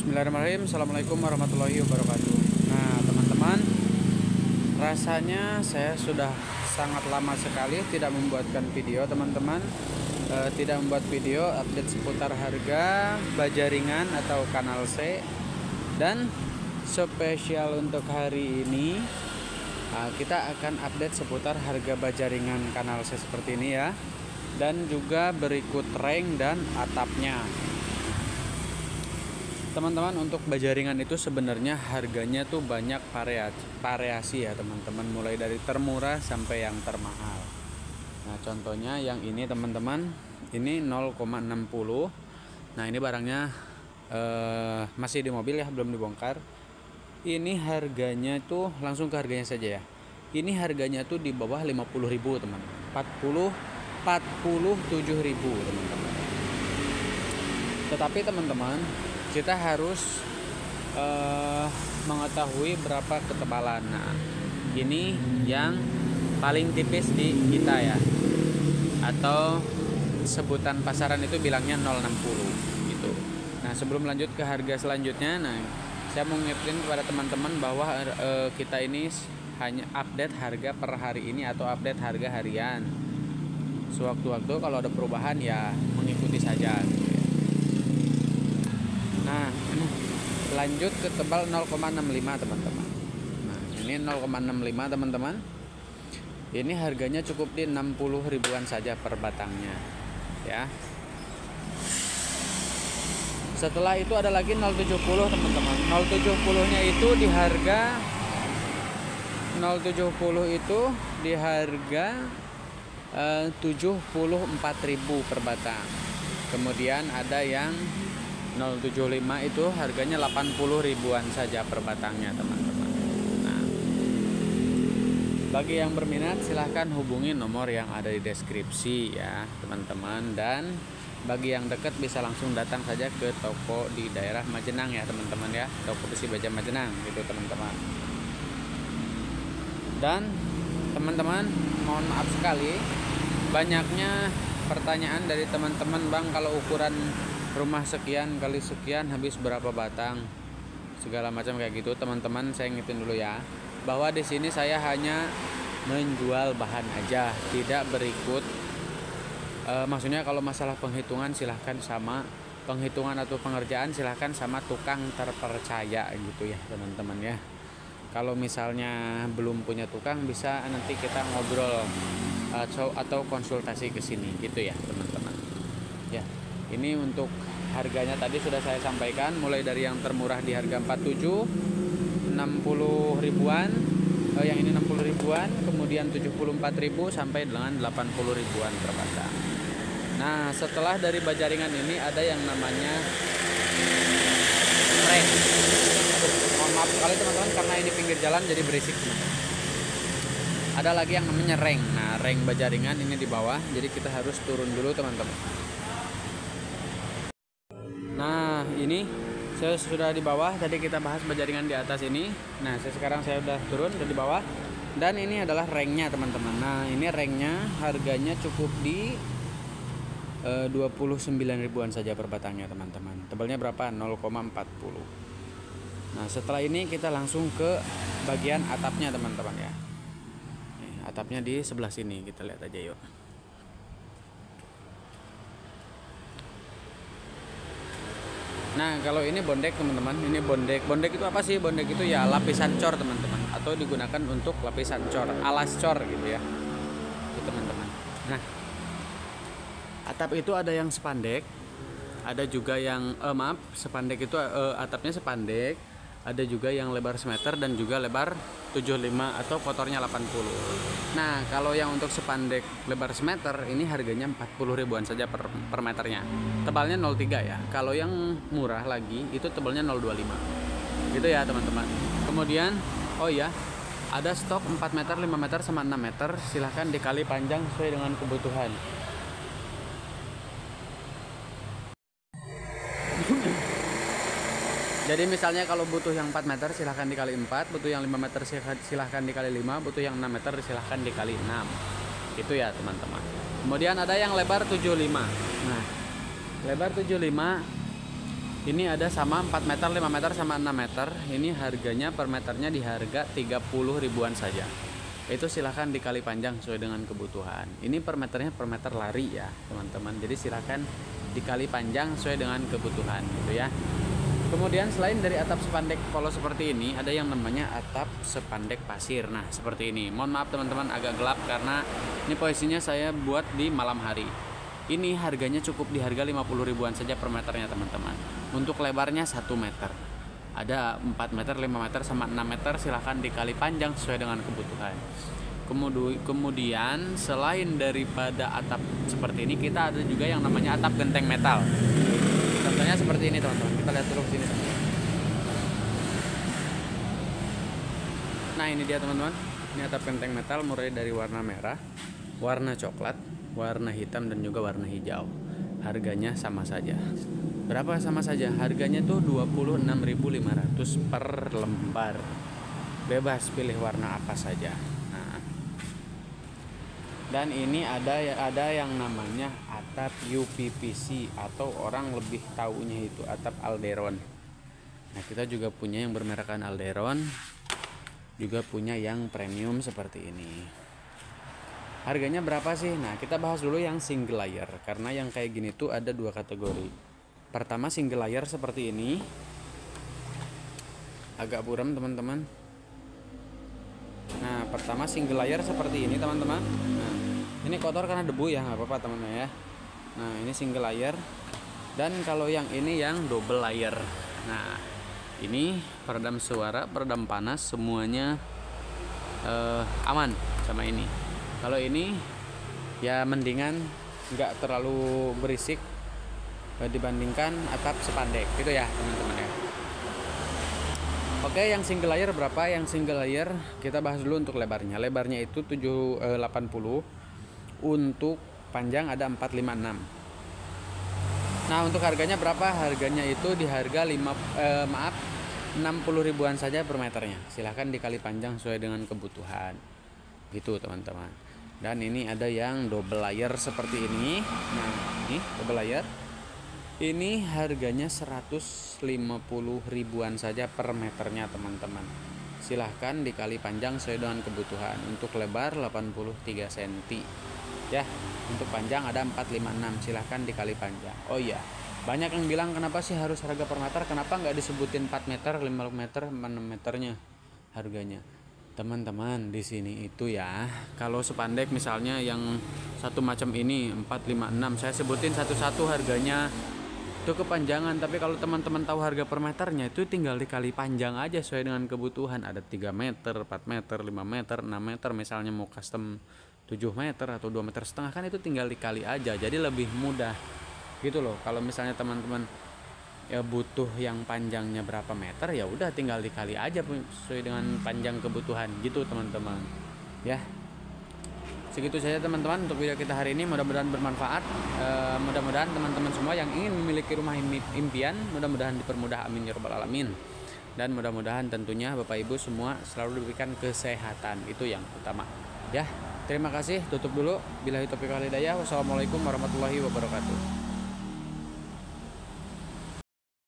Bismillahirrahmanirrahim. Assalamualaikum warahmatullahi wabarakatuh. Nah teman-teman, rasanya saya sudah sangat lama sekali tidak membuatkan video teman-teman. Tidak membuat video update seputar harga baja ringan atau kanal C. Dan spesial untuk hari ini kita akan update seputar harga baja ringan kanal C seperti ini ya. Dan juga berikut reng dan atapnya. Teman-teman, untuk baja ringan itu sebenarnya harganya tuh banyak variasi ya teman-teman, mulai dari termurah sampai yang termahal. Nah contohnya yang ini teman-teman, ini 0,60. Nah ini barangnya masih di mobil ya, belum dibongkar. Ini harganya tuh langsung ke harganya saja ya. Ini harganya tuh di bawah 50.000 teman, 47.000 teman-teman. Tetapi teman-teman, kita harus mengetahui berapa ketebalan. Nah, ini yang paling tipis di kita ya, atau sebutan pasaran itu bilangnya 060 gitu. Nah sebelum lanjut ke harga selanjutnya, nah saya mau ngingetin kepada teman-teman bahwa kita ini hanya update harga per hari ini atau update harga harian. Sewaktu-waktu kalau ada perubahan ya mengikuti saja. Nah, lanjut ke tebal 0,65 teman-teman. Nah, ini 0,65 teman-teman. Ini harganya cukup di 60 ribuan saja per batangnya, ya. Setelah itu ada lagi 070 teman-teman. 070-nya itu di harga 070 itu di harga 74.000 per batang. Kemudian ada yang 075 itu harganya 80 ribuan saja per batangnya teman-teman. Nah, bagi yang berminat silahkan hubungi nomor yang ada di deskripsi ya teman-teman. Dan bagi yang dekat bisa langsung datang saja ke toko di daerah Majenang ya teman-teman ya, toko besi baja Majenang gitu teman-teman. Dan teman-teman, mohon maaf sekali banyaknya pertanyaan dari teman-teman, Bang, kalau ukuran rumah sekian kali sekian habis berapa batang segala macam kayak gitu. Teman-teman, saya ngingetin dulu ya bahwa di sini saya hanya menjual bahan aja, tidak berikut maksudnya kalau masalah penghitungan silahkan sama penghitungan atau pengerjaan silahkan sama tukang terpercaya gitu ya teman-teman ya. Kalau misalnya belum punya tukang bisa nanti kita ngobrol atau konsultasi ke sini gitu ya teman-teman ya. Ini untuk harganya tadi sudah saya sampaikan, mulai dari yang termurah di harga 47, 60 ribuan, yang ini 60 ribuan, kemudian 74.000 sampai dengan 80 ribuan per batang. Nah, setelah dari baja ringan ini ada yang namanya reng. Mohon maaf sekali teman-teman karena ini pinggir jalan jadi berisik. Ada lagi yang namanya reng. Nah, reng baja ringan ini di bawah, jadi kita harus turun dulu teman-teman. Nah ini saya sudah di bawah, tadi kita bahas baja ringan di atas ini. Nah sekarang saya udah turun, udah di bawah. Dan ini adalah rengnya teman-teman. Nah ini rengnya harganya cukup di 29 ribuan saja per batangnya teman-teman. Tebalnya berapa? 0,40. Nah setelah ini kita langsung ke bagian atapnya teman-teman ya. Nih, atapnya di sebelah sini, kita lihat aja yuk. Nah kalau ini bondek teman-teman, ini bondek. Bondek itu apa sih? Bondek itu ya lapisan cor teman-teman, atau digunakan untuk lapisan cor, alas cor gitu ya, itu teman-teman. Nah atap itu ada yang spandek, ada juga yang spandek itu atapnya spandek, ada juga yang lebar semeter dan juga lebar 75 atau kotornya 80. Nah kalau yang untuk spandek lebar semeter ini harganya 40 ribuan saja per meternya. Tebalnya 0,3 ya. Kalau yang murah lagi itu tebalnya 0,25 gitu ya teman-teman. Kemudian oh ya, ada stok 4 meter, 5 meter sama 6 meter. Silahkan dikali panjang sesuai dengan kebutuhan. Jadi misalnya kalau butuh yang 4 meter silahkan dikali 4, butuh yang 5 meter silahkan dikali 5, butuh yang 6 meter silahkan dikali 6. Itu ya teman-teman. Kemudian ada yang lebar 75. Nah lebar 75 Ini ada sama 4 meter, 5 meter, sama 6 meter. Ini harganya per meternya di harga 30 ribuan saja. Itu silahkan dikali panjang sesuai dengan kebutuhan. Ini per meternya per meter lari ya teman-teman. Jadi silahkan dikali panjang sesuai dengan kebutuhan gitu ya. Kemudian selain dari atap sepandek polos seperti ini, ada yang namanya atap sepandek pasir. Nah seperti ini. Mohon maaf teman-teman agak gelap karena ini posisinya saya buat di malam hari. Ini harganya cukup di harga 50 ribuan saja per meternya teman-teman. Untuk lebarnya 1 meter. Ada 4 meter, 5 meter, sama 6 meter, silahkan dikali panjang sesuai dengan kebutuhan. Kemudian selain daripada atap seperti ini, kita ada juga yang namanya atap genteng metal. Contohnya seperti ini teman-teman. Kita lihat dulu sini. Nah ini dia teman-teman. Ini atap genteng metal mulai dari warna merah, warna coklat, warna hitam, dan juga warna hijau. Harganya sama saja. Berapa sama saja? Harganya tuh 26.500 per lembar. Bebas pilih warna apa saja. Nah. Dan ini ada yang namanya atap UPVC atau orang lebih taunya itu atap Alderon. Nah, kita juga punya yang bermerakkan Alderon, juga punya yang premium seperti ini. Harganya berapa sih? Nah kita bahas dulu yang single layer, karena yang kayak gini tuh ada 2 kategori. Pertama single layer seperti ini, agak buram teman-teman. Nah pertama single layer seperti ini teman-teman. Nah ini kotor karena debu ya, nggak apa-apa teman-teman ya. Nah ini single layer. Dan kalau yang ini yang double layer. Nah ini peredam suara, peredam panas, semuanya aman sama ini. Kalau ini ya mendingan nggak terlalu berisik dibandingkan atap sepandek gitu ya teman-teman ya. Oke, yang single layer berapa? Yang single layer kita bahas dulu untuk lebarnya. Lebarnya itu 80, untuk panjang ada 456. Nah untuk harganya berapa? Harganya itu di harga 60 ribuan saja per meternya. Silahkan dikali panjang sesuai dengan kebutuhan gitu teman-teman. Dan ini ada yang double layer seperti ini. Nah ini double layer, ini harganya 150 ribuan saja per meternya teman-teman. Silahkan dikali panjang sesuai dengan kebutuhan. Untuk lebar 83 cm ya. Untuk panjang ada 456. Silahkan dikali panjang. Oh iya, banyak yang bilang kenapa sih harus harga per meter, kenapa nggak disebutin 4 meter, 5 meter, 6 meternya harganya. Teman-teman di sini itu ya, kalau sepandek misalnya yang satu macam ini 456, saya sebutin satu-satu harganya itu kepanjangan. Tapi kalau teman-teman tahu harga per meternya, itu tinggal dikali panjang aja sesuai dengan kebutuhan. Ada 3 meter, 4 meter, 5 meter, 6 meter, misalnya mau custom 7 meter atau 2,5 meter, kan itu tinggal dikali aja, jadi lebih mudah gitu loh. Kalau misalnya teman-teman ya butuh yang panjangnya berapa meter, ya udah tinggal dikali aja sesuai dengan panjang kebutuhan gitu teman-teman ya. Segitu saja teman-teman untuk video kita hari ini, mudah-mudahan bermanfaat. Mudah-mudahan teman-teman semua yang ingin memiliki rumah impian, mudah-mudahan dipermudah, amin ya rabbal alamin. Dan mudah-mudahan tentunya Bapak Ibu semua selalu diberikan kesehatan, itu yang utama ya. Terima kasih, tutup dulu. Billahi taufiq wal hidayah. Wassalamualaikum warahmatullahi wabarakatuh.